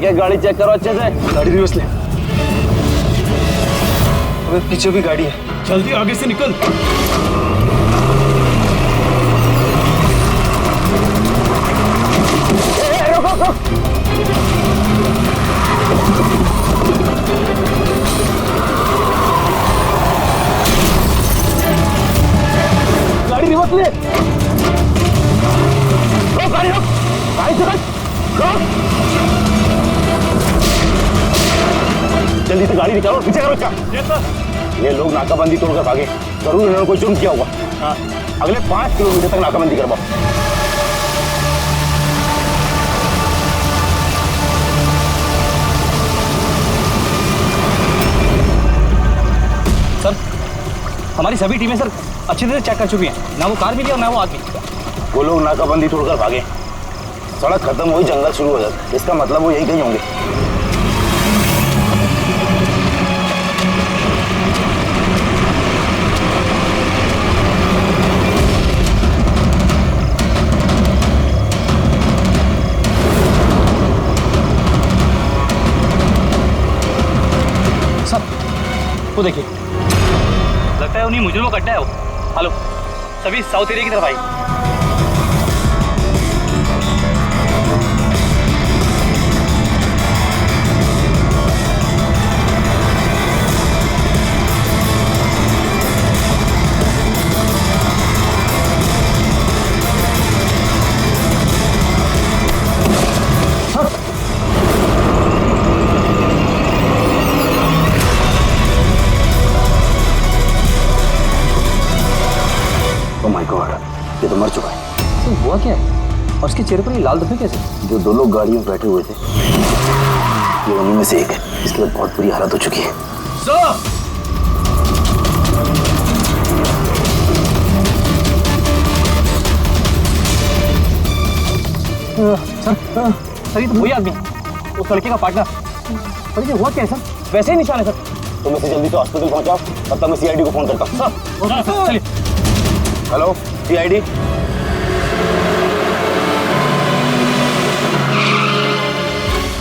एक एक गाड़ी चेक करो अच्छे से। गाड़ी रिवर्स ले। अबे पीछे भी गाड़ी है। जल्दी आगे से निकल। गाड़ी रिवर्स ले। रोक गाड़ी, रोक गाड़ी से, रोक। जल्दी से गाड़ी निकालो, पीछे करो इसका। ये लोग नाकाबंदी तोड़कर भागे, जरूर इन्होंने कोई जुर्म किया होगा। हाँ। अगले 5 किलोमीटर तक नाकाबंदी करवाओ। सर, हमारी सभी टीमें सर अच्छी तरह चेक कर चुकी हैं, ना वो कार मिली और ना वो आदमी। वो लोग नाकाबंदी तोड़कर भागे, सड़क खत्म हुई, जंगल शुरू हो जाता, इसका मतलब वो यही कहीं होंगे। सर, वो देखिए, लगता है उन्हीं मुजरिमों का अड्डा है वो। हेलो, सभी साउथ एरिया की तरफ आई। ये तो मर चुका है। तो हुआ क्या है? और उसके चेहरे पर ये लाल धब्बे कैसे? जो 2 लोग गाड़ी में बैठे हुए थे, ये उन्हीं में से एक है। इसके बाद बहुत बुरी हालत हो चुकी है। सर, ये तो वही आदमी, उस लड़के का पार्टनर। पर ये हुआ क्या है सर? वैसे ही निशान है सर। तुम इसे जल्दी से हॉस्पिटल पहुंचाओ, तब तक मैं सीआईडी को फोन करता हूँ। सर, चलिए। Hello CID.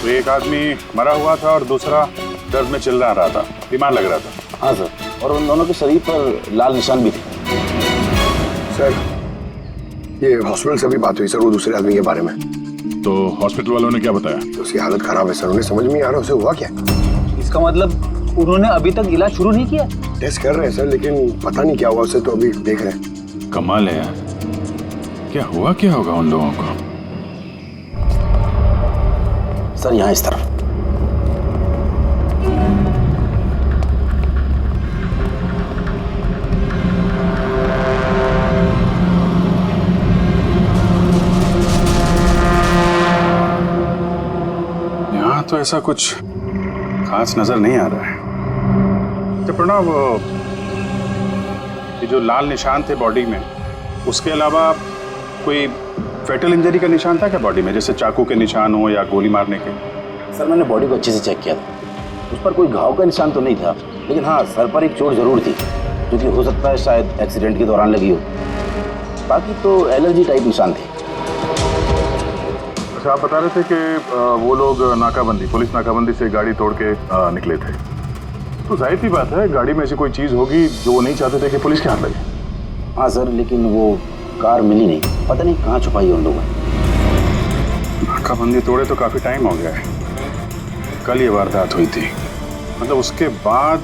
तो एक आदमी मरा हुआ था और दूसरा दर्द में चिल्ला रहा था, बीमार लग रहा था। हाँ सर, और उन दोनों के शरीर पर लाल निशान भी थे। सर, ये हॉस्पिटल से भी बात हुई सर, वो दूसरे आदमी के बारे में। तो हॉस्पिटल वालों ने क्या बताया? तो उसकी हालत खराब है सर, उन्हें समझ में नहीं आ रहा उसे हुआ क्या। इसका मतलब उन्होंने अभी तक इलाज शुरू नहीं किया? टेस्ट कर रहे हैं सर, लेकिन पता नहीं क्या हुआ उसे, तो अभी देख रहे हैं। कमाल है यार, क्या हुआ क्या होगा उन लोगों को? सर यहाँ इस तरफ। यहाँ तो ऐसा कुछ खास नजर नहीं आ रहा है। तो प्रणव, ये जो लाल निशान थे बॉडी में, उसके अलावा कोई फेटल इंजरी का निशान था क्या बॉडी में, जैसे चाकू के निशान हो या गोली मारने के? सर मैंने बॉडी को अच्छे से चेक किया था, उस पर कोई घाव का निशान तो नहीं था, लेकिन हाँ सर पर एक चोट जरूर थी, जो कि हो सकता है शायद एक्सीडेंट के दौरान लगी हो। बाकी तो एलर्जी टाइप निशान थे। अच्छा, आप बता रहे थे कि वो लोग नाकाबंदी, पुलिस नाकाबंदी से गाड़ी तोड़ के निकले थे, तो जाहिर सी बात है गाड़ी में ऐसी कोई चीज़ होगी जो वो नहीं चाहते थे कि पुलिस के हाथ लगे। हाँ सर, लेकिन वो कार मिली नहीं, पता नहीं कहाँ छुपाई है उन लोगों ने। नाकाबंदी तोड़े तो काफ़ी टाइम हो गया है, कल ये वारदात हुई थी, मतलब उसके बाद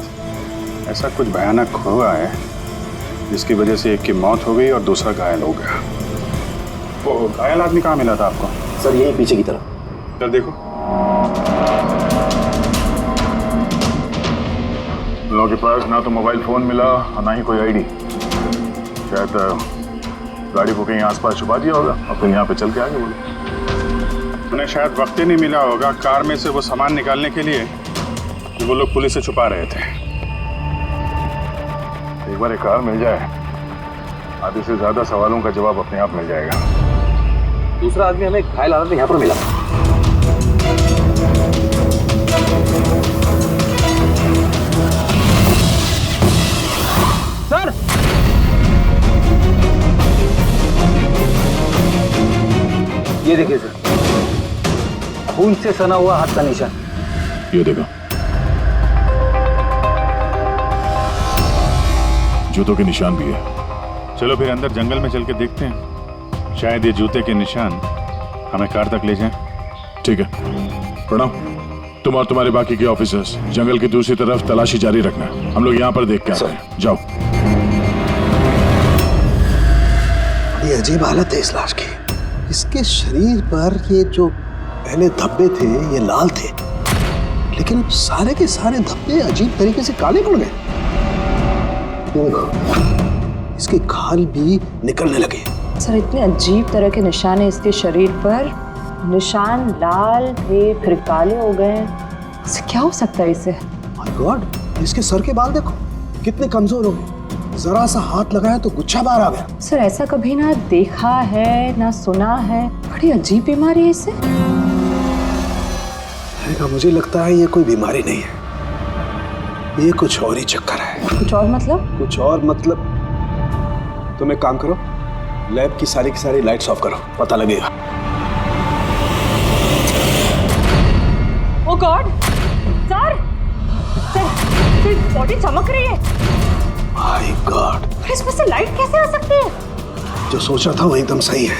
ऐसा कुछ भयानक हुआ है जिसकी वजह से एक की मौत हो गई और दूसरा घायल हो गया। वो घायल आदमी कहाँ मिला था आपको? सर यही पीछे की तरफ। इधर देखो। लोगों के पास ना तो मोबाइल फोन मिला और ना ही कोई आईडी। शायद गाड़ी को कहीं आसपास छुपा दिया होगा और फिर यहाँ पे चल के आगे बोले। उन्हें शायद वक्त ही नहीं मिला होगा कार में से वो सामान निकालने के लिए कि वो लोग पुलिस से छुपा रहे थे। एक बार एक कार मिल जाए, आधे से ज्यादा सवालों का जवाब अपने आप मिल जाएगा। दूसरा आदमी हमें घायल हालत में यहाँ पर मिला। सर, ये देखिए सर, खून खून से सना हुआ हाथ का निशान। ये देखो, जूतों के निशान भी है। चलो फिर अंदर जंगल में चल के देखते हैं, शायद ये जूते के निशान हमें कार तक ले जाएं। ठीक है प्रणव, तुम और तुम्हारे बाकी के ऑफिसर्स जंगल की दूसरी तरफ तलाशी जारी रखना, हम लोग यहाँ पर देख के आते हैं। जाओ। ये अजीब हालत है इस लाश की। इसके शरीर पर ये जो पहले धब्बे थे ये लाल थे, लेकिन अब सारे के सारे धब्बे अजीब तरीके से काले पड़ गए। देखो, इसके खाल भी निकलने लगे। सर इतने अजीब तरह के निशान है इसके शरीर पर। निशान लाल थे फिर काले हो गए। इससे क्या हो सकता है इसे? माय गॉड, इसके सर के बाल देखो कितने कमजोर हो गए। जरा सा हाथ लगाया तो गुच्छा बाहर आ गया। सर ऐसा कभी ना देखा है ना सुना है। बड़ी अजीब बीमारी है इसे। मुझे लगता है ये कोई बीमारी नहीं है, ये कुछ और ही चक्कर है। कुछ और मतलब? कुछ और मतलब तुम एक काम करो, लैब की सारी लाइट्स ऑफ करो, पता लगेगा। ओह गॉड सर, बॉडी चमक रही है। माय गॉड, इसमें से लाइट कैसे आ सकती है? जो सोचा था वो एकदम सही है।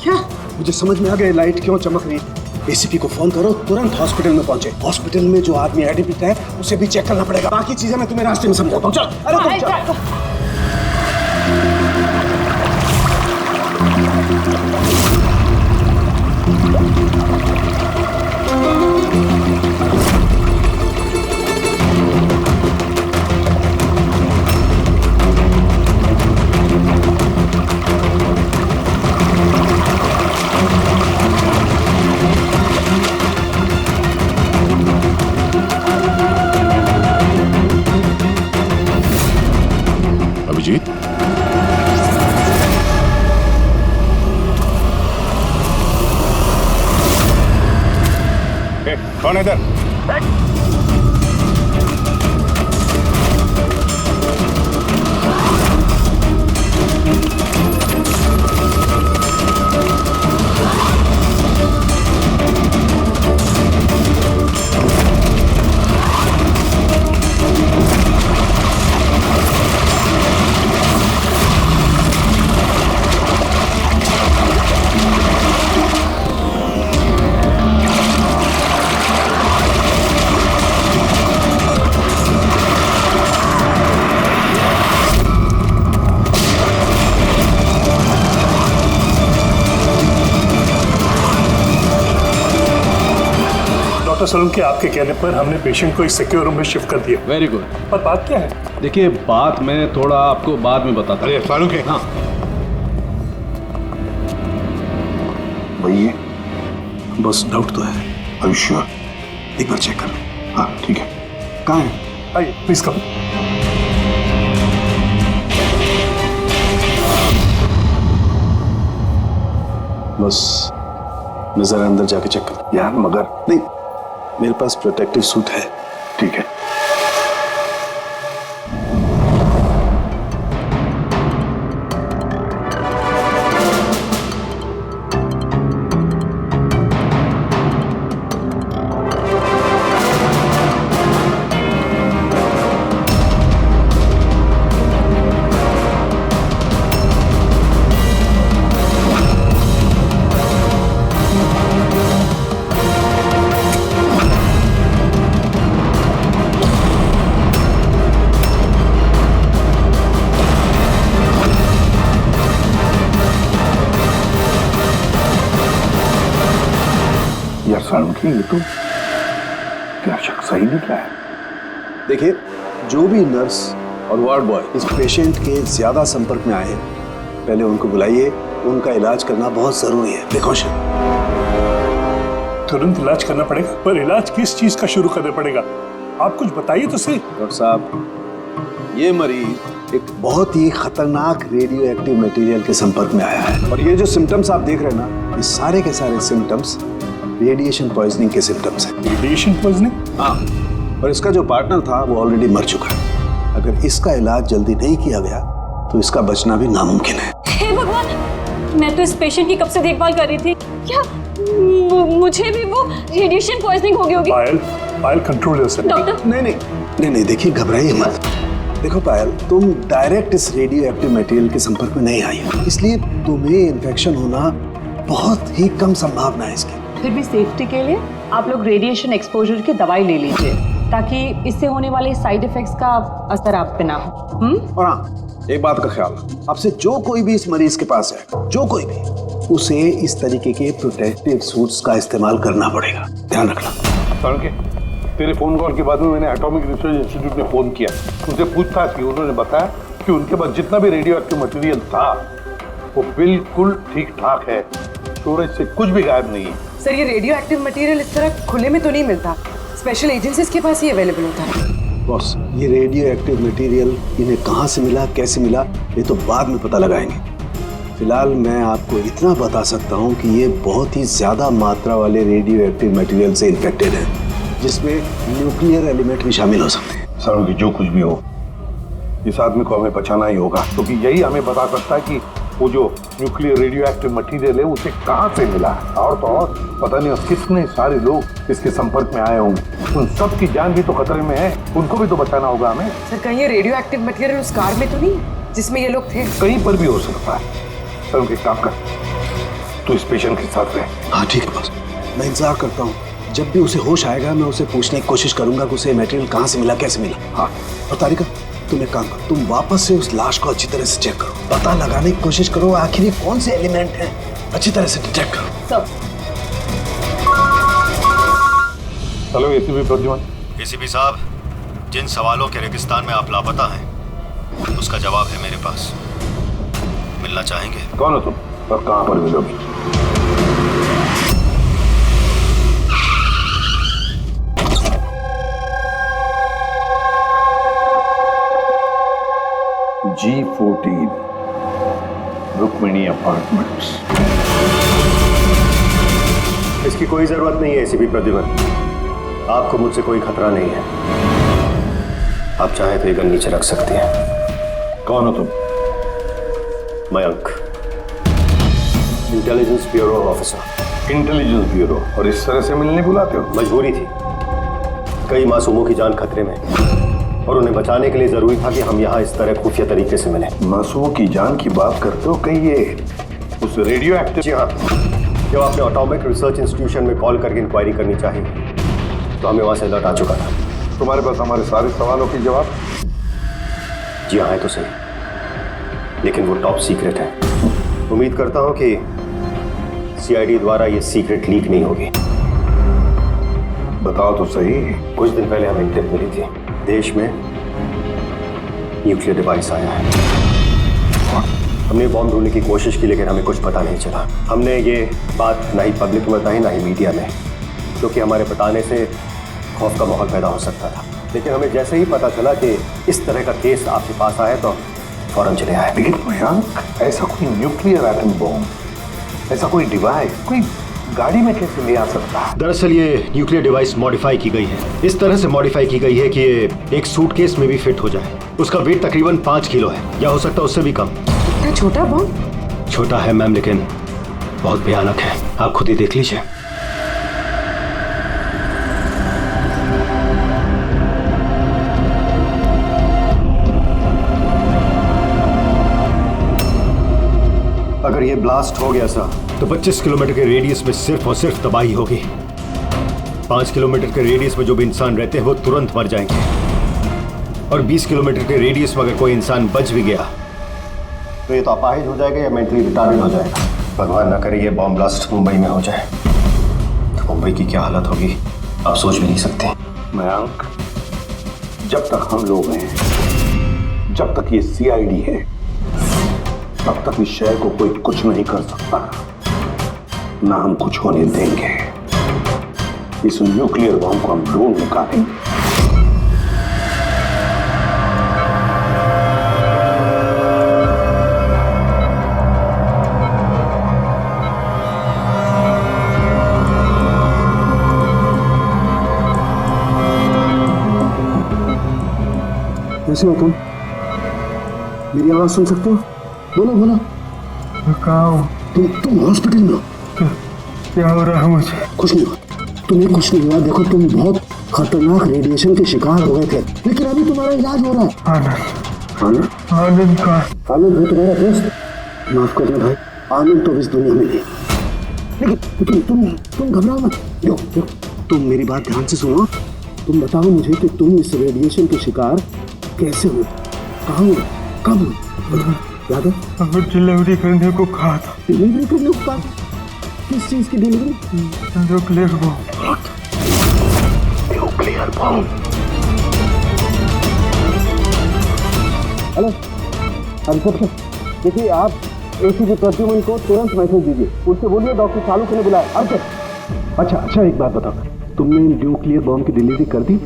क्या? मुझे समझ में आ गया लाइट क्यों चमक रही है। एसीपी को फोन करो, तुरंत हॉस्पिटल में पहुंचे। हॉस्पिटल में जो आदमी एडमिट है उसे भी चेक करना पड़ेगा। बाकी चीजें मैं तुम्हें रास्ते में समझाता हूँ। चल, अरे तुम चल। अभिजीत, कौन है इधर? डॉक्टर सोलंकी, आपके कहने पर हमने पेशेंट को इस सिक्योर रूम में शिफ्ट कर दिया। Very good. पर बात क्या है? देखिए बात मैं थोड़ा आपको बाद में बताता हूँ। अरे फारूक है। हाँ भैया, बस डाउट तो है। Are you sure? एक बार चेक कर लो। हाँ ठीक है। कहाँ है? आइए प्लीज कम। बस मैं जरा अंदर जाके चेक कर। यार मगर नहीं, मेरे पास प्रोटेक्टिव सूट है। ठीक है। यार सालुंकी, ये तो क्या शक सही निकला है। देखिए, जो भी नर्स और वार्ड बॉय इस पेशेंट के ज्यादा संपर्क में आए हैं, पहले उनको बुलाइए। उनका इलाज करना बहुत जरूरी है। प्रिकॉशन। तुरंत इलाज करना पड़ेगा, पर इलाज किस चीज का शुरू करना पड़ेगा? आप कुछ बताइए तो सही। डॉक्टर साहब, ये मरीज एक बहुत ही खतरनाक रेडियो एक्टिव मटेरियल के संपर्क में आया है, और ये जो सिम्टम्स आप देख रहे हैं ना, ये सारे के सारे सिम्टम्स रेडिएशन पॉइजनिंग के सिम्टम्स हैं। Radiation poisoning? हाँ, और इसका जो पार्टनर था वो ऑलरेडी मर चुका है। अगर इसका इलाज जल्दी नहीं किया गया तो इसका बचना भी नामुमकिन है। हे भगवान, मैं तो इस पेशेंट की कब से देखभाल कर रही थी। क्या मुझे भी वो रेडिएशन पॉइजनिंग हो गई होगी। पायल, पायल कंट्रोल योरसेल्फ। डॉक्टर नहीं देखिए, घबराइए मत। देखो पायल, तुम डायरेक्ट इस रेडियो एक्टिव मटेरियल के संपर्क में नहीं आई हो, इसलिए तुम्हें इन्फेक्शन होना बहुत ही कम संभावना है इसकी। फिर भी सेफ्टी के लिए आप लोग रेडिएशन एक्सपोजर की दवाई ले लीजिए, ताकि इससे होने वाले साइड इफेक्ट्स का असर आप पे ना हो। और हाँ, एक बात का ख्याल, आपसे जो कोई भी इस मरीज के पास है, जो कोई भी, उसे इस तरीके के प्रोटेक्टिव सूट्स का इस्तेमाल करना पड़ेगा, ध्यान रखना। तड़के तेरे फोन कॉल के बाद में मैंने एटॉमिक रिसर्च इंस्टीट्यूट में फोन किया, उनसे पूछताछ की। उन्होंने बताया कि उनके पास जितना भी रेडियो एक्टिव मटेरियल था वो बिल्कुल ठीक ठाक है, स्टोरेज से कुछ भी गायब नहीं है। सर, ये रेडियो एक्टिव मटेरियल इस तरह खुले में तो नहीं मिलता, स्पेशल एजेंसीज के पास ही अवेलेबल होता है। बॉस, ये रेडियो एक्टिव मटेरियल इन्हें कहाँ से मिला, कैसे मिला, ये तो बाद में पता लगाएंगे। फिलहाल मैं आपको इतना बता सकता हूँ कि ये बहुत ही ज्यादा मात्रा वाले रेडियो एक्टिव मटेरियल से इन्फेक्टेड है, जिसमें न्यूक्लियर एलिमेंट भी शामिल हो सकते हैं। सर कि जो कुछ भी हो, इस आदमी को हमें बचाना ही होगा, क्योंकि यही हमें बता सकता है कि वो जो न्यूक्लियर रेडियो एक्टिव मटेरियल है उसे कहाँ से मिला है। और तो और पता नहीं कितने सारे लोग इसके संपर्क में आए होंगे, उन सब की जान भी तो खतरे में है, उनको भी तो बचाना होगा हमें। सर, कहीं ये रेडियो एक्टिव मटेरियल उस कार में तो नहीं जिसमें ये लोग थे? कहीं पर भी हो सकता है। सर उनके काम कर, तू इस पेशेंट के साथ रहे। हाँ ठीक है बॉस, मैं इंतजार करता हूँ। जब भी उसे होश आएगा मैं उसे पूछने की कोशिश करूंगा कि उसे मटेरियल कहाँ से मिला, कैसे मिला। हाँ, और तारिका, तुम एक काम करो, तुम वापस से उस लाश को अच्छी तरह से चेक करो, पता लगाने की कोशिश करो आखिर ये कौन से एलिमेंट हैं, अच्छी तरह से डिटेक्ट करो। सब हेलो एसीपी प्रद्युमन। एसीपी साहब, जिन सवालों के रेगिस्तान में आप लापता हैं उसका जवाब है मेरे पास। मिलना चाहेंगे? कौन हो तुम और कहाँ पर मिलोगी? G14 Rukmini apartments. इसकी कोई जरूरत नहीं है एसीपी प्रद्युमन, आपको मुझसे कोई खतरा नहीं है। आप चाहे तो ये गन नीचे रख सकते हैं। कौन हो तुम? Mayank, intelligence bureau officer. Intelligence bureau, और इस तरह से मिलने बुलाते हो? मजबूरी थी, कई मासूमों की जान खतरे में और उन्हें बचाने के लिए जरूरी था कि हम यहाँ इस तरह खुफिया तरीके से मिले। मासूमों की जान की बात करते हो, कहीं ये उस रेडियो एक्टिव? जी हाँ, जब आपने एटॉमिक रिसर्च इंस्टीट्यूशन में कॉल करके इंक्वायरी करनी चाहिए तो हमें वहाँ से अलर्ट आ चुका था। तुम्हारे पास हमारे सारे सवालों के जवाब? जी हाँ, है तो सही, लेकिन वो टॉप सीक्रेट है। उम्मीद करता हूँ कि सीआईडी द्वारा ये सीक्रेट लीक नहीं होगी। बताओ तो सही। कुछ दिन पहले हमें टिप मिली थी, देश में न्यूक्लियर डिवाइस आया है। हमने बॉम्ब ढूंढने की कोशिश की, लेकिन हमें कुछ पता नहीं चला। हमने ये बात ना ही पब्लिक में बताई, ना ही मीडिया में, क्योंकि हमारे बताने से खौफ का माहौल पैदा हो सकता था। लेकिन हमें जैसे ही पता चला कि इस तरह का केस आपके पास आया तो फौरन चले आए। लेकिन मयंक, ऐसा कोई न्यूक्लियर एटम बॉम्ब, ऐसा कोई डिवाइस कोई गाड़ी में कैसे ले आ सकता है? दरअसल ये न्यूक्लियर डिवाइस मॉडिफाई की गई है। इस तरह से मॉडिफाई की गई है कि ये एक सूटकेस में भी फिट हो जाए। उसका वेट तकरीबन 5 किलो है, या हो सकता है उससे भी कम। इतना छोटा बॉम्ब? छोटा है मैम, लेकिन बहुत भयानक है। आप खुद ही देख लीजिए। अगर ये ब्लास्ट हो गया सर तो 25 किलोमीटर के रेडियस में सिर्फ और सिर्फ तबाही होगी। 5 किलोमीटर के रेडियस में जो भी इंसान रहते हैं वो तुरंत मर जाएंगे, और 20 किलोमीटर के रेडियस में अगर कोई इंसान बच भी गया तो ये तो अपाहिज हो जाएगा या मेंटली रिटार्डेड हो जाएगा। भगवान ना करे ये बॉम्ब ब्लास्ट मुंबई में हो जाए तो मुंबई की क्या हालत होगी आप सोच भी नहीं सकते। मयंक, जब तक हम लोग हैं, जब तक ये सीआईडी है, तब तक इस शहर को कोई कुछ नहीं कर सकता, ना हम कुछ होने देंगे। इस न्यूक्लियर बॉम्ब को हम ढूंढ निकालेंगे। कैसे हो तुम? मेरी आवाज सुन सकते हो? बोलो बोलो। कहाँ हो? तुम हॉस्पिटल में हो? क्या हो रहा है मुझे? कुछ नहीं हुआ, तुम्हें कुछ नहीं हुआ। देखो तुम बहुत खतरनाक रेडिएशन के शिकार हो गए थे, लेकिन अभी तुम्हारा इलाज हो रहा है। आनंद, आनंद का आनंद है तुम्हारा दोस्त। माफ करना भाई, आनंद तो इस दुनिया में नहीं, लेकिन तुम घबराओ मत। देखो तुम मेरी बात ध्यान से सुनो। तुम बताओ मुझे कि तुम इस रेडिएशन के शिकार कैसे हुए, कहाँ हुए, कब हुए? याद है? डिलीवरी करने को कहा था। डिलीवरी करने को कहा? किस चीज की delivery? Nuclear bomb. Nuclear bomb? Hello inspector, देखिए आप एसीपी प्रद्युमन को तुरंत मैसेज दीजिए, उससे बोलिए डॉक्टर चालू ने बुलाया। अच्छा एक बात बताओ, तुमने न्यूक्लियर बॉम्ब की डिलीवरी कर दी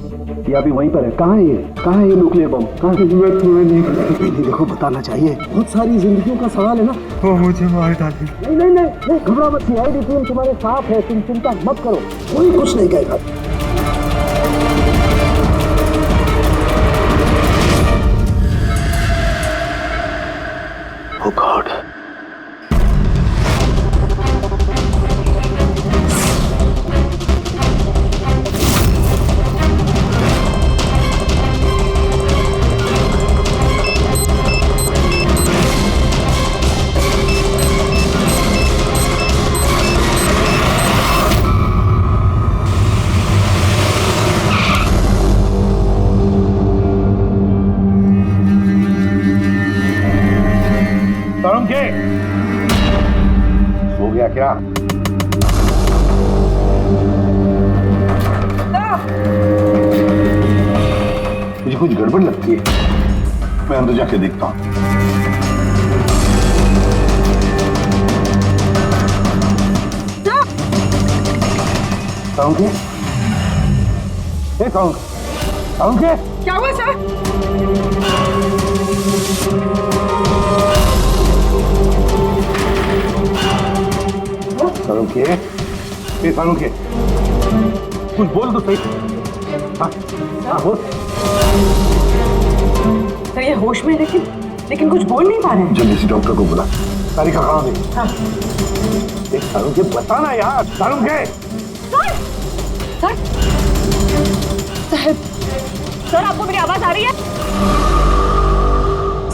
या अभी वहीं पर है? कहाँ है ये न्यूक्लियर बॉम्ब? कहाँ है? नहीं देखो बताना चाहिए, बहुत सारी जिंदगियों का सवाल है ना। वो मुझे मार डाली। नहीं घबराओ मत, सीआईडी टीम तुम्हारे साथ है, तुम चिंता मत करो, कोई कुछ नहीं कहेगा। Oh God. हो गया क्या? मुझे कुछ गड़बड़ लगती है, मैं अंदर जाके देखता हूँ। क्या हुआ सर? सालुंखे, कुछ बोल तो सही। हाँ बोल। सर ये होश में लेकिन कुछ बोल नहीं पा रहे हैं। जल्दी से डॉक्टर को बुला। तारिका कहाँ है? हाँ। सालुंखे बताना यार, सालुंखे। सर आपको मेरी आवाज आ रही है?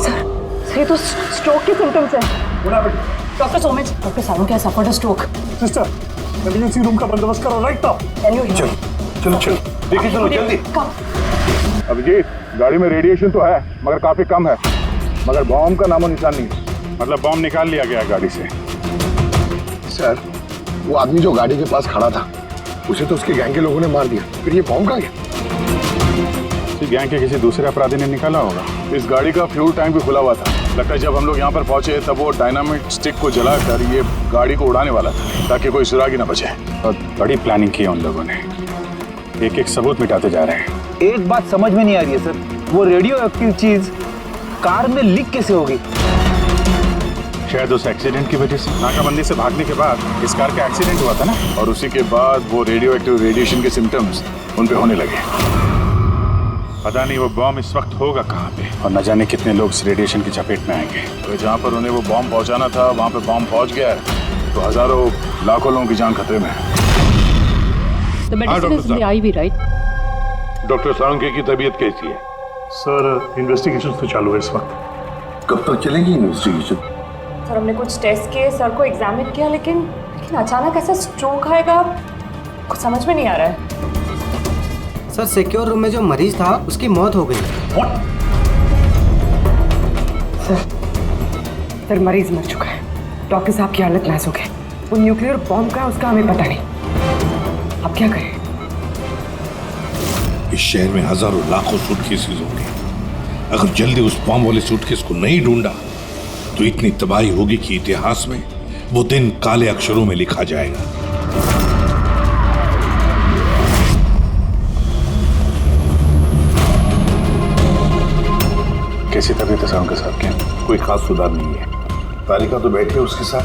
सर ये तो स्ट्रोक के सिम्टम्स है। Doctor Somesh, doctor Salunkhe has suffered a stroke. Sister, emergency room का बंदोबस्त करो राइट नाउ। चलो देखिए, चलो जल्दी। अभिजीत, गाड़ी में रेडिएशन तो है मगर काफी कम है, मगर बॉम्ब का नामो निशान नहीं है। मतलब बॉम्ब निकाल लिया गया है गाड़ी से। सर, वो आदमी जो गाड़ी के पास खड़ा था, उसे तो उसके गैंग के लोगों ने मार दिया, फिर ये बॉम्ब कहाँ गया? गैंग के किसी दूसरे अपराधी ने निकाला होगा। इस गाड़ी का फ्यूल टैंक भी खुला हुआ था। लगता है जब हम लोग यहाँ पर पहुंचे तब वो डायनामिट स्टिक को जलाकर ये गाड़ी को उड़ाने वाला था ताकि कोई सुरागी ना बचे। और बड़ी प्लानिंग की है उन लोगों ने, एक एक सबूत मिटाते जा रहे हैं। एक बात समझ में नहीं आ रही है सर, वो रेडियो एक्टिव चीज कार में लीक कैसे होगी? शायद उस एक्सीडेंट की वजह से। नाकाबंदी से भागने के बाद इस कार का एक्सीडेंट हुआ था ना, और उसी के बाद वो रेडियो एक्टिव रेडिएशन के सिम्टम्स उन पे होने लगे। पता नहीं वो बॉम्ब इस वक्त होगा कहाँ पे, और न जाने कितने लोग इस रेडिएशन की चपेट में आएंगे। तो जहाँ पर उन्हें वो बॉम्ब पहुँचाना था वहाँ पे बॉम्ब पहुँच गया है तो हजारों लाखों लोगों की जान खतरे में है। The medicine is in the IV, right? Doctor Salunkhe की तबीयत कैसी है? सर इन्वेस्टिगेशन तो चालू है इस वक्त। कब तक चलेगी इन्वेस्टिगेशन? सर हमने कुछ टेस्ट किए, सर को एग्जामिन किया, लेकिन अचानक ऐसा स्ट्रोक आएगा कुछ समझ में नहीं आ रहा है। सर सिक्योर रूम में जो मरीज था उसकी मौत हो गई। सर मरीज मर चुका है, डॉक्टर साहब की हालत नाजुक है। वो न्यूक्लियर बॉम्ब का उसका हमें पता नहीं, अब क्या करें? इस शहर में हजारों लाखों सूटकेसेस होंगे, अगर जल्दी उस बॉम्ब वाले सूटकेस को नहीं ढूंढा तो इतनी तबाही होगी कि इतिहास में वो दिन काले अक्षरों में लिखा जाएगा। कैसी तबीयत है सालुंखे साहब की? कोई खास सुधार नहीं है। तारिका तो बैठी है उसके साथ।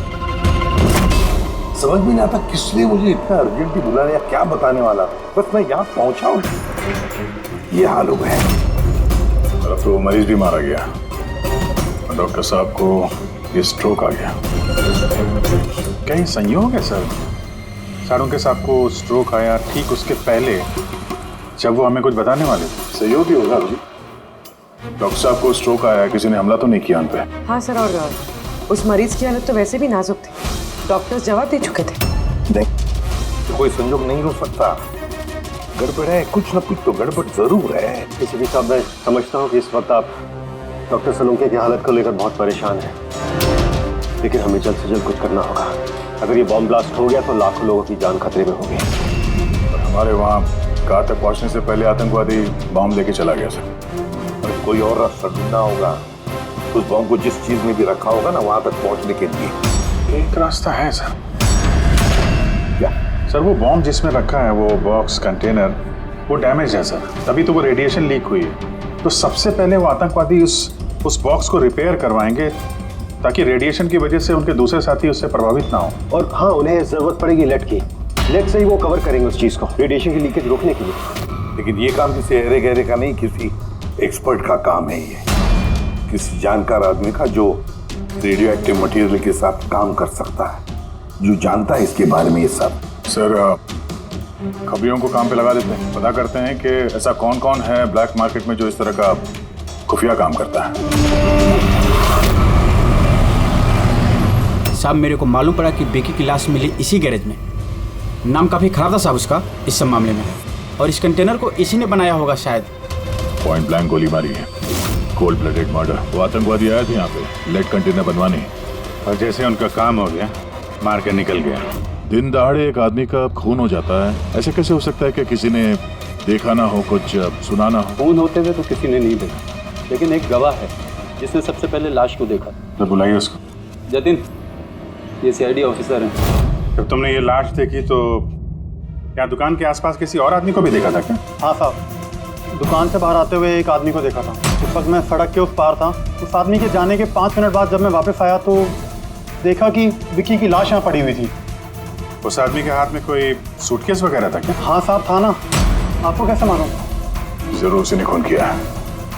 समझ में नहीं आता किसने मुझे इतना अर्जेंटली बुलाया, क्या बताने वाला। बस मैं यहाँ पहुंचा हूँ, ये हाल हो गया। अब तो मरीज भी मारा गया और डॉक्टर साहब को ये स्ट्रोक आ गया। क्या ये संयोग है सर? चाणक्य साहब को स्ट्रोक आया ठीक उसके पहले जब वो हमें कुछ बताने वाले थे। सहयोग ही होगा जी। डॉक्टर साहब को स्ट्रोक आया, किसी ने हमला तो नहीं किया उन पे? हाँ सर, और उस मरीज की हालत तो वैसे भी नाजुक थी, डॉक्टर्स जवाब दे चुके थे। नहीं, कोई संयोग नहीं हो सकता। गड़बड़ है, कुछ ना कुछ तो गड़बड़ जरूर है। किसी साहब, मैं समझता हूँ कि इस वक्त आप डॉक्टर सलूंके की हालत को लेकर बहुत परेशान हैं, लेकिन हमें जल्द से जल्द कुछ करना होगा। अगर ये बॉम्ब ब्लास्ट हो गया तो लाखों लोगों की जान खतरे में होगी। और हमारे वहाँ कार तक पहुँचने से पहले आतंकवादी बॉम्ब लेके चला गया सर। और कोई और रास्ता ढूंढना होगा। उस बॉम्ब को जिस चीज में भी रखा होगा ना, वहां तक पहुंचने के लिए एक रास्ता है सर। क्या सर? वो बॉम्ब जिसमें रखा है, वो बॉक्स कंटेनर, वो डैमेज है सर, तभी तो वो रेडिएशन लीक हुई है। तो सबसे पहले वो आतंकवादी उस बॉक्स को रिपेयर करवाएंगे ताकि रेडिएशन की वजह से उनके दूसरे साथी उससे प्रभावित ना हो। और हाँ, उन्हें जरूरत पड़ेगी लेड की। लेड से ही वो कवर करेंगे उस चीज को, रेडिएशन की लीकेज रोकने के लिए। लेकिन ये काम किसी अहरे गहरे का नहीं, किसी एक्सपर्ट का काम है ये। किसी जानकार आदमी का जो रेडियो एक्टिव मटेरियल के साथ काम कर सकता है, जो जानता है इसके बारे में ये सब। सर, खबरियों को काम पे लगा देते हैं, पता करते हैं कि ऐसा कौन कौन है ब्लैक मार्केट में जो इस तरह का खुफिया काम करता है। साहब, मेरे को मालूम पड़ा कि बेकी की लाश मिली इसी गैरेज में। नाम काफी खराब था साहब उसका इस सब मामले में, और इस कंटेनर को इसी ने बनाया होगा शायद। पॉइंट ब्लैंक गोली मारी है, कोल्ड ब्लडेड मर्डर। वो आतंकवादी आया था यहाँ पे लेड कंटेनर बनवाने, और जैसे उनका काम हो गया मार के निकल गया। दिन दहाड़े एक आदमी का खून हो जाता है, ऐसे कैसे हो सकता है कि किसी ने देखा ना हो, कुछ सुना ना हो? खून होते हुए तो किसी ने नहीं देखा, लेकिन एक गवाह है जिसने सबसे पहले लाश को देखा। तो बुलाइए उसको। जतिन, ये सीआईडी ऑफिसर हैं। जब तुमने ये लाश देखी तो क्या दुकान के आसपास किसी और आदमी को भी देखा था क्या? हाँ साहब, दुकान से बाहर आते हुए एक आदमी को देखा था। उस वक्त मैं सड़क के उस पार था। उस आदमी के जाने के 5 मिनट बाद जब मैं वापस आया तो देखा कि विक्की की लाश यहाँ पड़ी हुई थी। उस आदमी के हाथ में कोई सूटकेस वगैरह था क्या? हाँ साहब, था ना। आपको कैसे मालूम? जरूर उसी ने खून किया है।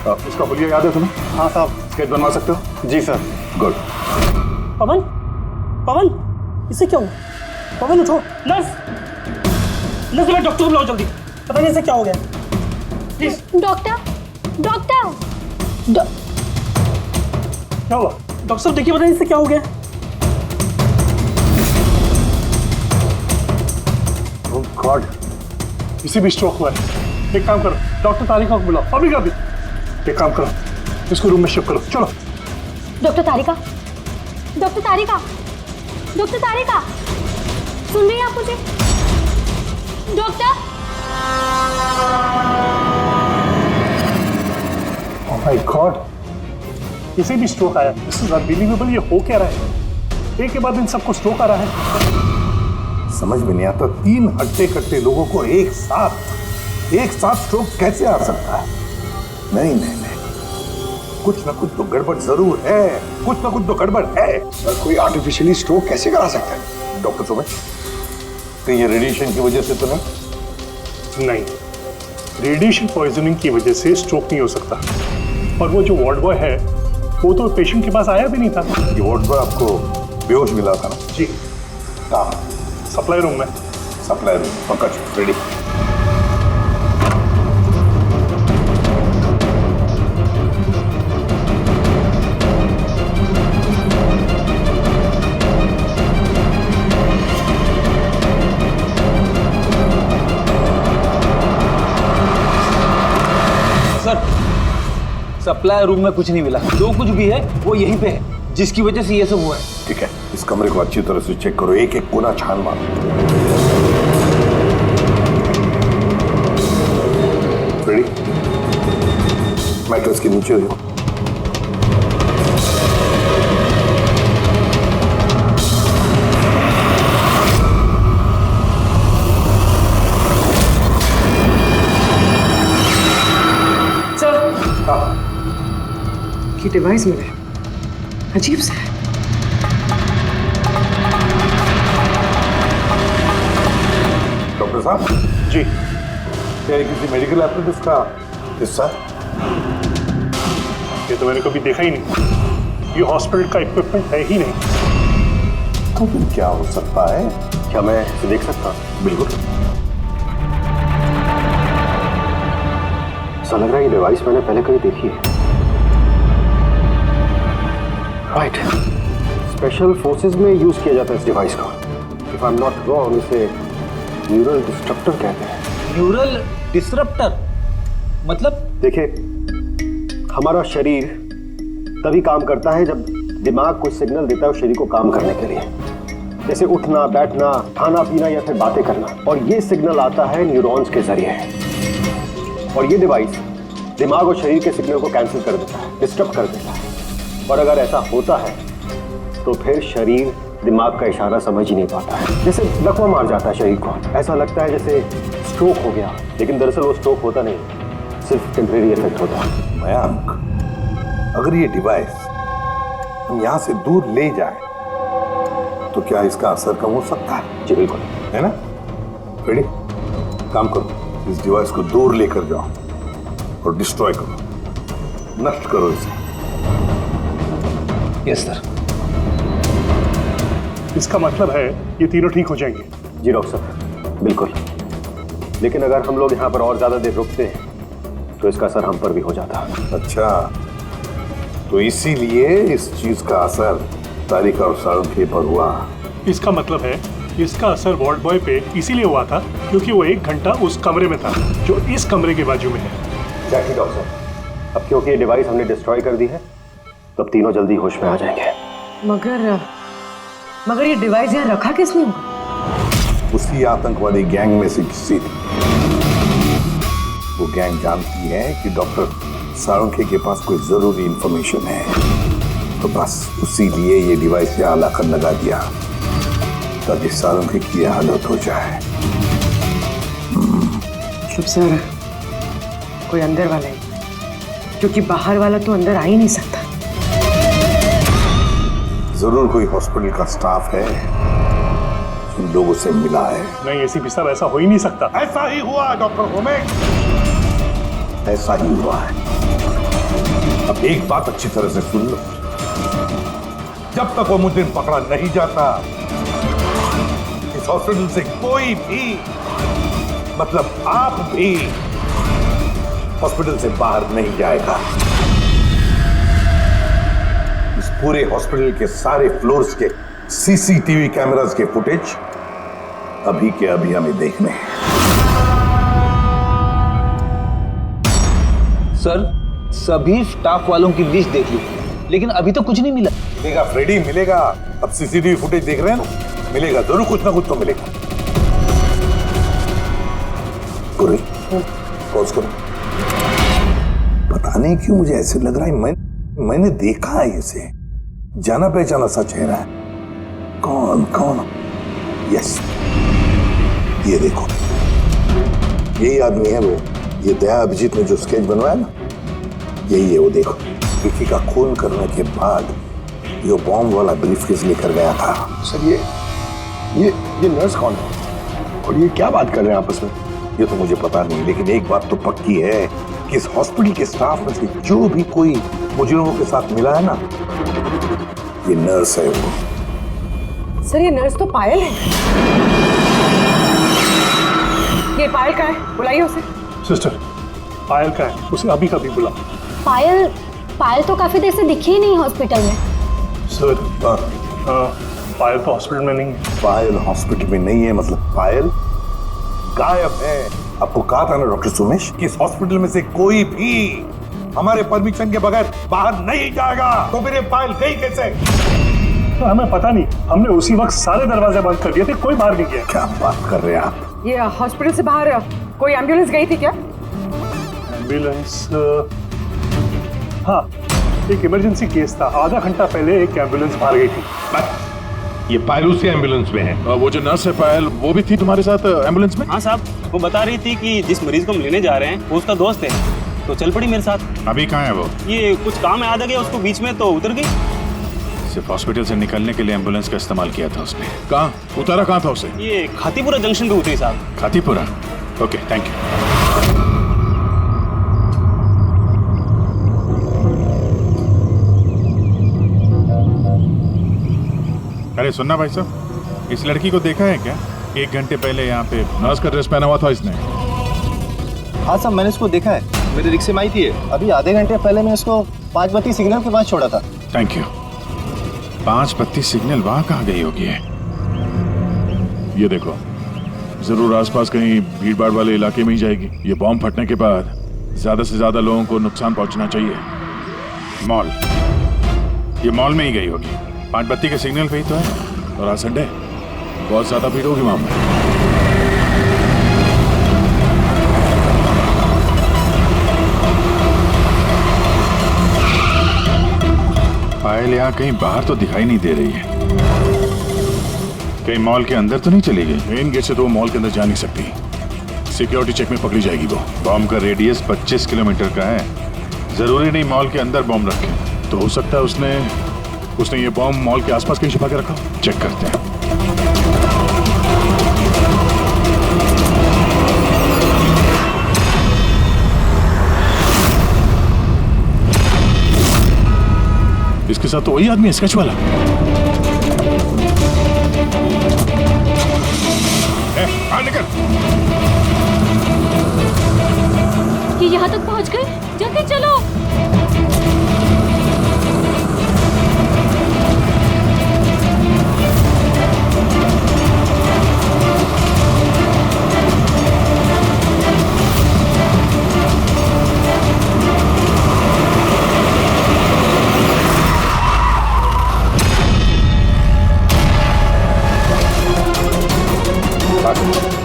उसका हुलिया याद है तुम्हें? हाँ साहब। स्केच बनवा सकते हो? जी सर। गुड। पवन, पवन, इसे क्या हुआ? पवन उठो। नर्स, नर्स, डॉक्टर को बुलाओ जल्दी। पता नहीं इसे क्या हो गया। प्लीज। Doctor, doctor. क्या हुआ? डॉक्टर साहब देखिए, पता नहीं इसे क्या हो गया। गॉड, इसे भी स्ट्रोक हुआ है। एक काम करो, डॉक्टर तारिका को बुलाओ अभी का भी। एक काम करो, इसको रूम में शिफ्ट करो। चलो। डॉक्टर तारिका, डॉक्टर तारिका, डॉक्टर तारिका, सुन रही हैं आप मुझे? डॉक्टर। ओह माय गॉड, इसे भी स्ट्रोक आया। This is unbelievable. ये हो क्या रहा है? एक के बाद इन सबको स्ट्रोक आ रहा है। समझ में नहीं आता, 3 हट्टे कट्टे लोगों को एक साथ स्ट्रोक कैसे आ सकता है? नहीं नहीं नहीं, कुछ ना कुछ तो गड़बड़ जरूर है, कुछ ना कुछ तो गड़बड़ है। सर, कोई आर्टिफिशियली स्ट्रोक कैसे करा सकता है? डॉक्टर सुमेश, कहीं ये रेडिएशन की वजह से तो नहीं? नहीं, रेडिएशन पॉइजनिंग की वजह से स्ट्रोक नहीं हो सकता। और वो जो वार्ड बॉय है वो तो पेशेंट के पास आया भी नहीं था। ये वार्ड बॉय आपको बेहोश मिला था ना? जी। कहाँ? सप्लाई रूम में। सप्लाई रूम, पकड़, रेडी। सप्लाई रूम में कुछ नहीं मिला। जो कुछ भी है वो यहीं पे है, जिसकी वजह से ये सब हुआ है। ठीक है, इस कमरे को अच्छी तरह से चेक करो, एक एक कोना छान मारो। रेडी? मैट्रेस के नीचे हो। ये डिवाइस मिले, अजीब सा है। डॉक्टर साहब जी, क्या ये किसी मेडिकल एप्रेटिस का हिस्सा? ये तो मैंने कभी देखा ही नहीं। ये हॉस्पिटल का इक्विपमेंट है ही नहीं। तो फिर क्या हो सकता है? क्या मैं इसे देख सकता? बिल्कुल। ऐसा लग रहा है ये डिवाइस मैंने पहले कहीं देखी है। राइट, स्पेशल फोर्सेस में यूज किया जाता है इस डिवाइस को। If I am not wrong, इसे न्यूरल डिस्ट्रप्टर कहते हैं। न्यूरल डिस्ट्रप्टर मतलब? देखिए, हमारा शरीर तभी काम करता है जब दिमाग कोई सिग्नल देता है उस शरीर को काम करने के लिए, जैसे उठना, बैठना, खाना पीना या फिर बातें करना। और ये सिग्नल आता है न्यूरॉन्स के जरिए, और ये डिवाइस दिमाग और शरीर के सिग्नल को कैंसिल कर देता है, डिस्टर्ब कर देता है। और अगर ऐसा होता है तो फिर शरीर दिमाग का इशारा समझ ही नहीं पाता है, जैसे लकवा मार जाता है शरीर को। ऐसा लगता है जैसे स्ट्रोक हो गया, लेकिन दरअसल वो स्ट्रोक होता नहीं, सिर्फ टेम्परेरी इफेक्ट होता है। मयंक, अगर ये डिवाइस हम यहाँ से दूर ले जाए तो क्या इसका असर कम हो सकता है? जी बिल्कुल, है ना? रेडी? काम करो, इस डिवाइस को दूर लेकर जाओ और डिस्ट्रॉय करो, नष्ट करो इसे। Yes sir. इसका मतलब है ये तीनों ठीक हो जाएंगे? जी डॉक्टर साहब, बिल्कुल। लेकिन अगर हम लोग यहाँ पर और ज्यादा देर रुकते हैं तो इसका असर हम पर भी हो जाता है। अच्छा, तो इसीलिए इस चीज का असर तारिका और साळुंखे पर हुआ। इसका मतलब है इसका असर वार्ड बॉय पे इसीलिए हुआ था क्योंकि वो 1 घंटा उस कमरे में था जो इस कमरे के बाजू में है। एग्जैक्टली डॉक्टर साहब। अब क्योंकि ये डिवाइस हमने डिस्ट्रॉय कर दी है तो अब तीनों जल्दी होश में आ जाएंगे। मगर ये डिवाइस यहाँ रखा किसने होगा? उसी आतंकवादी गैंग में से किसी ने। वो गैंग जानती है कि डॉक्टर साळुंखे के पास कोई जरूरी इंफॉर्मेशन है, तो बस उसी लिए ये डिवाइस यहाँ लाकर लगा दिया ताकि साळुंखे की हालत हो जाए। शुभ सर, कोई अंदर वाला है, क्योंकि बाहर वाला तो अंदर आ ही नहीं सकता। जरूर कोई हॉस्पिटल का स्टाफ है जिन लोगों से मिला है। नहीं एसीपी साहब, ऐसा हो ही नहीं सकता। ऐसा ही हुआ डॉक्टर होमेक, ऐसा ही हुआ है। अब एक बात अच्छी तरह से सुन लो, जब तक वो मुजरिम पकड़ा नहीं जाता इस हॉस्पिटल से कोई भी, मतलब आप भी, हॉस्पिटल से बाहर नहीं जाएगा। इस पूरे हॉस्पिटल के सारे फ्लोर्स के सीसीटीवी कैमरास के फुटेज अभी के अभी हमें देखने हैं। सर, सभी स्टाफ वालों की लिस्ट देख ली, लेकिन अभी तो कुछ नहीं मिला। मिलेगा फ्रेडी, मिलेगा। अब सीसीटीवी फुटेज देख रहे हैं ना, मिलेगा जरूर, कुछ ना कुछ तो मिलेगा। पॉज करो। पता नहीं क्यों मुझे ऐसे लग रहा है मैंने देखा है इसे, जाना पहचाना सा चेहरा है। कौन कौन? यस, ये देखो, यही आदमी है वो। ये दया अभिजीत ने जो स्केच बनवाया ना, यही है वो। देखो, विकी का खून करने के बाद ये बॉम्ब वाला ब्रीफकेस लेकर गया था। सर ये नर्स कौन है और ये क्या बात कर रहे हैं आपस में? ये तो मुझे पता नहीं, लेकिन एक बात तो पक्की है कि इस हॉस्पिटल के स्टाफ में से जो भी कोई मुजरिमों के साथ मिला है ना, ये नर्स है वो। सर, ये नर्स तो पायल है। ये पायल का है, बुलाइए उसे। सिस्टर, पायल का है, उसे अभी कभी बुला। पायल तो काफी देर से दिखी ही नहीं हॉस्पिटल में। सर, पायल तो हॉस्पिटल में नहीं है। पायल हॉस्पिटल में नहीं है मतलब पायल गायब है। आपको कहा था ना डॉक्टर सुमेश कि इस हॉस्पिटल में से कोई भी हमारे परमिशन के बगैर बाहर नहीं जाएगा। तो फिर ये पायल गई कैसे? तो हमें पता नहीं, हमने उसी वक्त सारे दरवाजे बंद कर दिए थे, कोई बाहर नहीं गया। क्या बात कर रहे हैं आप? ये हॉस्पिटल से बाहर कोई एम्बुलेंस गई थी क्या? एम्बुलेंस? हाँ, एक इमरजेंसी केस था, आधा घंटा पहले एक एम्बुलेंस बाहर गई थी। ये पायल उसी एम्बुलेंस में है। वो जो नर्स है पायल, वो भी थी तुम्हारे साथ एम्बुलेंस में? हाँ साहब, वो बता रही थी कि जिस मरीज को हम लेने जा रहे हैं वो उसका दोस्त है, तो चल पड़ी मेरे साथ। अभी कहाँ है वो? ये कुछ काम याद आ गया उसको बीच में, तो उतर गई। सिर्फ हॉस्पिटल से निकलने के लिए एम्बुलेंस का इस्तेमाल किया था उसने। कहाँ उतारा, कहाँ था उसे? ये खातीपुरा जंक्शन पे उतरी साहब। खातीपुरा? Okay, thank you. अरे सुनना भाई साहब, इस लड़की को देखा है क्या? 1 घंटे पहले यहाँ पे नर्स का ड्रेस पहना हुआ था इसने। हाँ साहब, मैंने इसको देखा है, मेरे रिक्शे में आई थी। अभी आधे घंटे पहले मैं इसको 5 बत्ती सिग्नल के पास छोड़ा था। Thank you. 5 बत्ती सिग्नल वहां कहाँ गई होगी? ये देखो, जरूर आसपास कहीं भीड़ भाड़ वाले इलाके में ही जाएगी। ये बॉम्ब फटने के बाद ज्यादा से ज्यादा लोगों को नुकसान पहुंचना चाहिए। मॉल, ये मॉल में ही गई होगी। 5 बत्ती के सिग्नल पे ही तो है, और आज संडे बहुत ज्यादा भीड़ होगी वहां पर। पायल यहाँ कहीं बाहर तो दिखाई नहीं दे रही है। कहीं मॉल के अंदर तो नहीं चली गई? मेन गेट से तो वो मॉल के अंदर जा नहीं सकती। सिक्योरिटी चेक में पकड़ी जाएगी वो। बॉम्ब का रेडियस 25 किलोमीटर का है। जरूरी नहीं मॉल के अंदर बॉम्ब रखे, तो हो सकता है उसने ये बॉम्ब मॉल के आसपास कहीं छिपा के रखा। चेक करते हैं। इसके साथ तो वही आदमी है, स्केच वाला। निकल। ये यहाँ तक पहुँच गए, जल्दी चलो।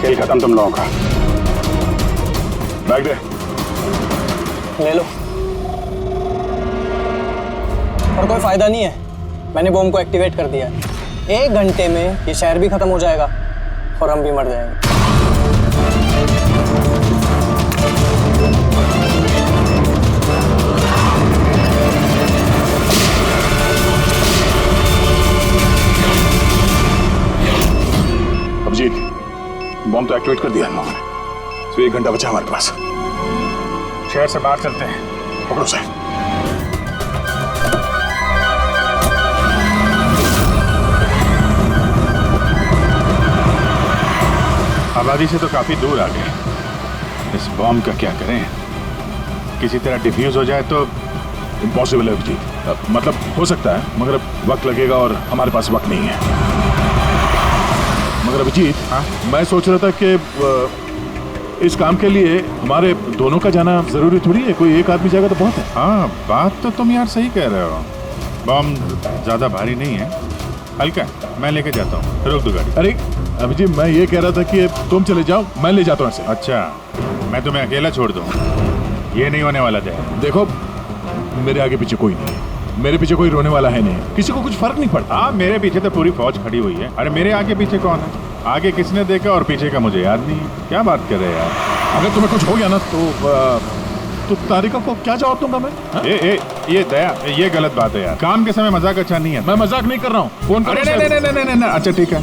खेल खत्म तुम लोगों का। बैग दे। ले लो। और कोई फायदा नहीं है, मैंने बॉम्ब को एक्टिवेट कर दिया है। 1 घंटे में ये शहर भी खत्म हो जाएगा और हम भी मर जाएंगे। अभिजीत, बॉम्ब तो एक्टिवेट कर दिया हम लोगों ने, तो 1 घंटा बचा हमारे पास। शहर से बाहर चलते हैं। पकड़ो से। आबादी से तो काफी दूर आ गए। इस बॉम्ब का क्या करें? किसी तरह डिफ्यूज हो जाए तो इम्पॉसिबल है अभिजीत। मतलब हो सकता है, मगर वक्त लगेगा और हमारे पास वक्त नहीं है। मगर अभिजीत, हाँ, मैं सोच रहा था कि इस काम के लिए हमारे दोनों का जाना जरूरी थोड़ी है। कोई एक आदमी जाएगा तो बहुत है। हाँ, बात तो तुम यार सही कह रहे हो। बॉम्ब ज्यादा भारी नहीं है, हल्का है। मैं लेके जाता हूँ, रोक दो गाड़ी। अरे अभिजीत, मैं ये कह रहा था कि तुम चले जाओ, मैं ले जाता हूँ ऐसे। अच्छा, मैं तुम्हें अकेला छोड़ दूँ? ये नहीं होने वाला था। देखो, मेरे आगे पीछे कोई नहीं है, मेरे पीछे कोई रोने वाला है नहीं, किसी को कुछ फर्क नहीं पड़ता। हाँ, मेरे पीछे तो पूरी फौज खड़ी हुई है। अरे मेरे आगे पीछे कौन है? आगे किसने देखा और पीछे का मुझे याद नहीं। क्या बात कर रहे हैं यार? अगर तुम्हें कुछ हो गया ना तो तारिका को क्या जवाब दूंगा मैं? ये दया, ये गलत बात है यार। काम के समय मजाक अच्छा नहीं है। मैं मजाक नहीं कर रहा हूँ। फोन करो। नहीं। अच्छा ठीक है,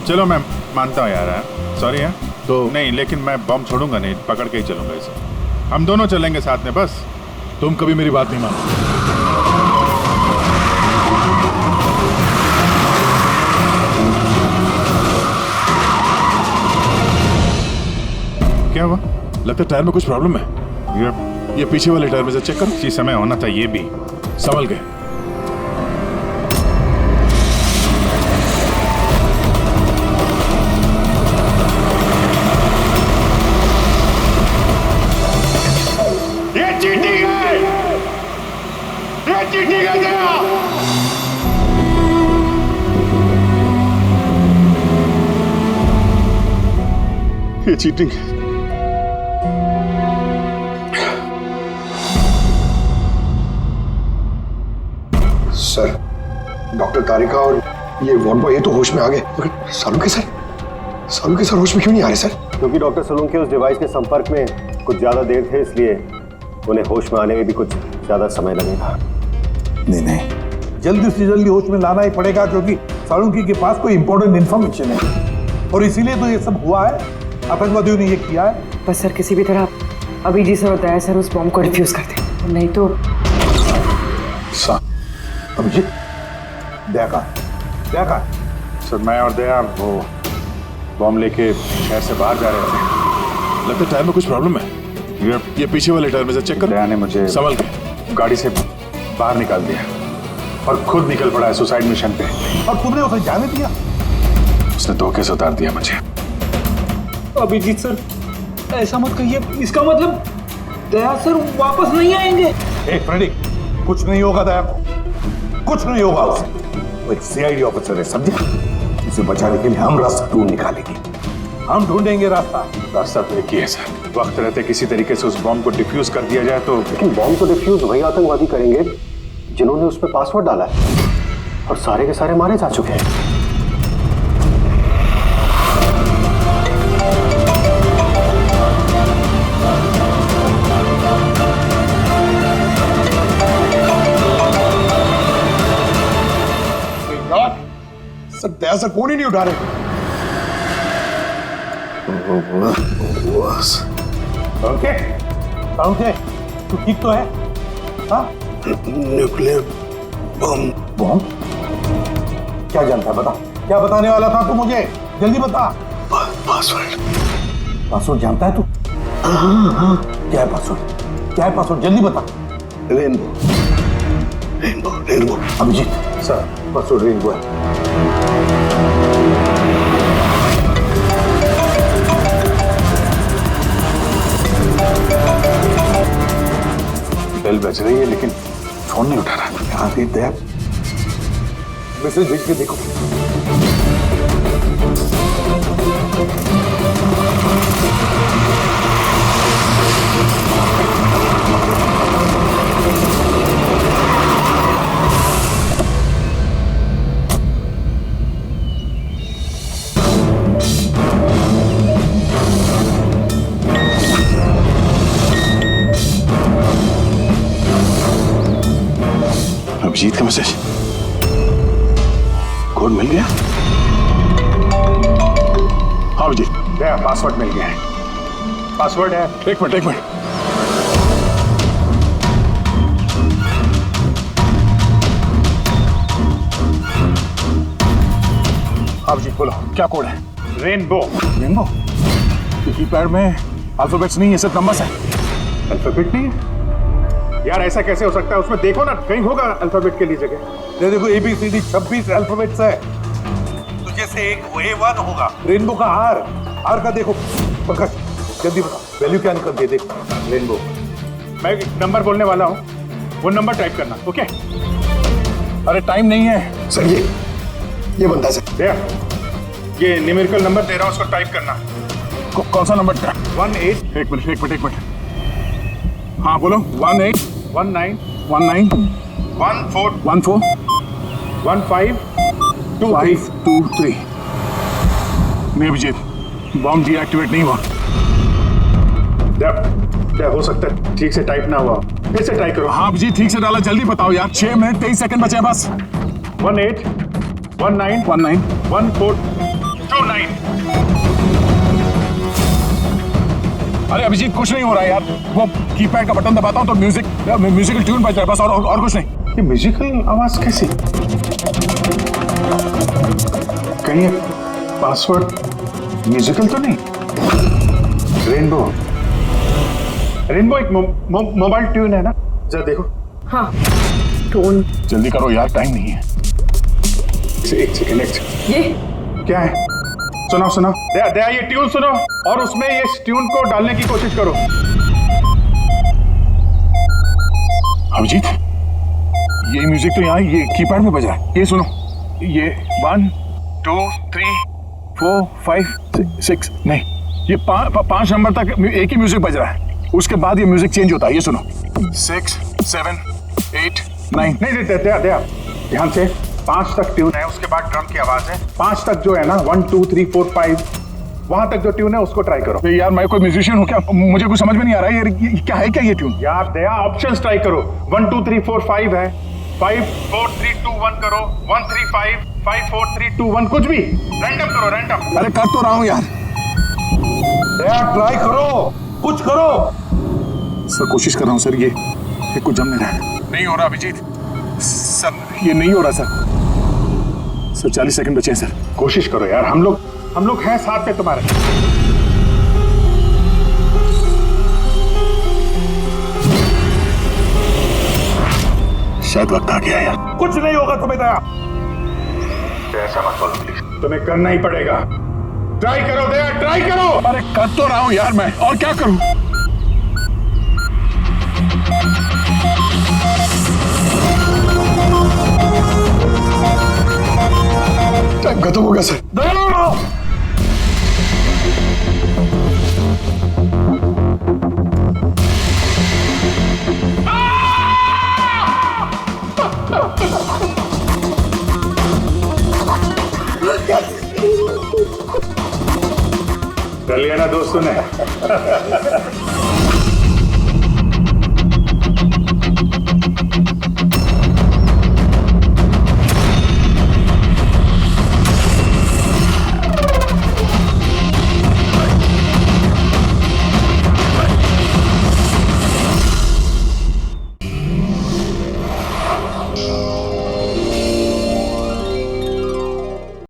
चलो मैं मानता हूँ यार, सॉरी है तो नहीं, लेकिन मैं बम छोड़ूंगा नहीं, पकड़ के ही चलूंगा इसे। हम दोनों चलेंगे साथ में बस। तुम कभी मेरी बात नहीं मानो। क्या हुआ? लगता है टायर में कुछ प्रॉब्लम है। ये पीछे वाले टायर में से चेक करो। इसी समय होना था ये भी। संभल गए। ये चीटिंग है, ये चीटिंग है जया। ये चीटिंग है। सर, डॉक्टर तारिका और ये वार्ड बॉय ये तो होश में आ गए, लेकिन सालू के सर होश में क्यों नहीं आ रहे सर? क्योंकि डॉक्टर सोलंकी उस डिवाइस के संपर्क में कुछ ज्यादा देर थे, इसलिए उन्हें होश में आने में भी कुछ ज्यादा समय लगेगा। नहीं, जल्दी से जल्दी होश में लाना ही पड़ेगा, क्योंकि सालुंकी के पास कोई इंपॉर्टेंट इंफॉर्मेशन है और इसीलिए तो ये सब हुआ है। आतंकवादियों ने ये किया है। बस सर, किसी भी तरह अभिजीत सर और दया सर उस बॉम्ब को डिफ्यूज कर दें, नहीं तो। अभिजीत, दया सर मैं और दया वो बॉम्ब लेके शहर से बाहर जा रहे थे। लगता है टायर में कुछ प्रॉब्लम है। ये पीछे वाले टायर में से चेक कर। दया ने मुझे संभल के गाड़ी से बाहर निकाल दिया और खुद निकल पड़ा है सुसाइड मिशन पे। और तुमने उसे जाने दिया? उसने धोखे से उतार दिया मुझे। अभिजीत सर ऐसा मत कहिए, इसका मतलब दया सर वापस नहीं आएंगे। एक फ्रेडी, कुछ नहीं होगा दया को, कुछ नहीं होगा उसे। वो एक सीआईडी ऑफिसर है, समझे? उसे बचाने के लिए हम रास्ता ढूंढ निकालेंगे, हम ढूंढेंगे रास्ता। रास्ता तो एक ही है सर, वक्त रहते किसी तरीके से उस बॉम्ब को डिफ्यूज कर दिया जाए तो। लेकिन बॉम्ब को डिफ्यूज वही आतंकवादी करेंगे जिन्होंने उस पर पासवर्ड डाला है, और सारे के सारे मारे जा चुके हैं। सर दया सर फोन ही नहीं उठा रहे। ओके ओके, तू ठीक तो है? हाँ? Nuclear bomb. बॉम्ब? क्या जानता है, बता। क्या बताने वाला था तू मुझे? जल्दी बता। पासवर्ड। पासवर्ड जानता है तू? हाँ। क्या है पासवर्ड? क्या है पासवर्ड? जल्दी बता। Rainbow rainbow rainbow. Abhijeet sir, password rainbow है। बेल बज रही है लेकिन फोन नहीं उठा रहा। यहाँ पे दया मैसेज भेज के देखो। अभिजीत का मैसेज, कोड मिल गया? हाँ अभिजीत, दया पासवर्ड मिल गया है। पासवर्ड है। एक मिनट। अभिजीत बोलो क्या कोड है? रेनबो। रेनबो? कीपैड में अल्फाबेट्स नहीं है, सिर्फ नंबर्स है। अल्फाबेट नहीं है यार, ऐसा कैसे हो सकता है? उसमें देखो ना, कहीं होगा अल्फाबेट के लिए जगह। ये देखो ABCD 26 अल्फाबेट्स है। तो जैसे एक A1 होगा। रेनबो का आर का देखो। पंकज जल्दी बता, वैल्यू क्या निकलती है? देखो रेनबो। मैं एक नंबर बोलने वाला हूँ, वो नंबर टाइप करना। ओके? अरे टाइम नहीं है सर। ये बंदा सर। दया, ये न्यूमेरिकल नंबर दे रहा हूँ, उसको टाइप करना। कौन सा नंबर? 18। एक मिनट। हाँ बोलो। 18 19 19 14 15 523। नहीं अभिजीत, बॉम्ब डीएक्टिवेट नहीं हुआ। क्या हो सकता है ठीक से टाइप ना हुआ? फिर से ट्राई करो। हाँ अभिजीत, ठीक से डाला, जल्दी बताओ यार। 6 मिनट 23 सेकंड बचे हैं बस। 18 19 19 1429। अरे अभिजीत कुछ नहीं हो रहा है यार, वो कीपैड का बटन दबाता हूँ तो म्यूजिकल ट्यून बज रहा है बस, और कुछ नहीं। ये म्यूजिकल आवाज कैसी? कहीं पासवर्ड म्यूजिकल तो नहीं? रेनबो एक मोबाइल ट्यून है ना? जरा देखो। हाँ टोन। जल्दी करो यार, टाइम नहीं है। एक सेकंड। ये क्या है? सुनाओ। दया ये ट्यून सुनो और उसमें ये ट्यून को डालने की कोशिश करो। अभिजीत, ये म्यूजिक तो यहाँ ये कीपैड में बज रहा है। ये सुनो, ये 1 2 3 4 5 6 नहीं, ये 5 नंबर तक एक ही म्यूजिक बज रहा है, उसके बाद ये म्यूजिक चेंज होता है। ये सुनो, 6 7 8 9। नहीं दया ध्यान से, 5 तक ट्यून है, उसके बाद ड्रम की आवाज है। 5 तक जो है ना, 1 2 3 4 5, वहां तक जो ट्यून है उसको ट्राई करो। यार मैं कोई म्यूजिशियन हूँ क्या? मुझे कुछ समझ में नहीं आ रहा है। ये क्या है? क्या ये ट्यून? यार दया ऑप्शंस ट्राई करो। 1 2 3 4 5 है, 5 4 3 2 1 करो, 1 3 5 5 4 3 2 1, कुछ भी रैंडम करो, रैंडम। अरे कर तो रहा हूँ यार। दया ट्राई करो, कुछ करो। सर कोशिश कर रहा हूँ सर, ये कुछ जम नहीं रहा है। नहीं हो रहा अभिजीत सर, ये नहीं हो रहा सर। सर 40 सेकंड बचे हैं सर, कोशिश करो यार, हम लोग हैं साथ में तुम्हारे। शायद वक्त आ गया यार। कुछ नहीं होगा तुम्हें दया, ऐसा मत बोलो प्लीज, तुम्हें करना ही पड़ेगा। ट्राई करो दया, ट्राई करो। अरे कर तो रहा हूं यार मैं, और क्या करूं। टाइम खत्म हो गया सर। कर लिया ना दोस्तों ने।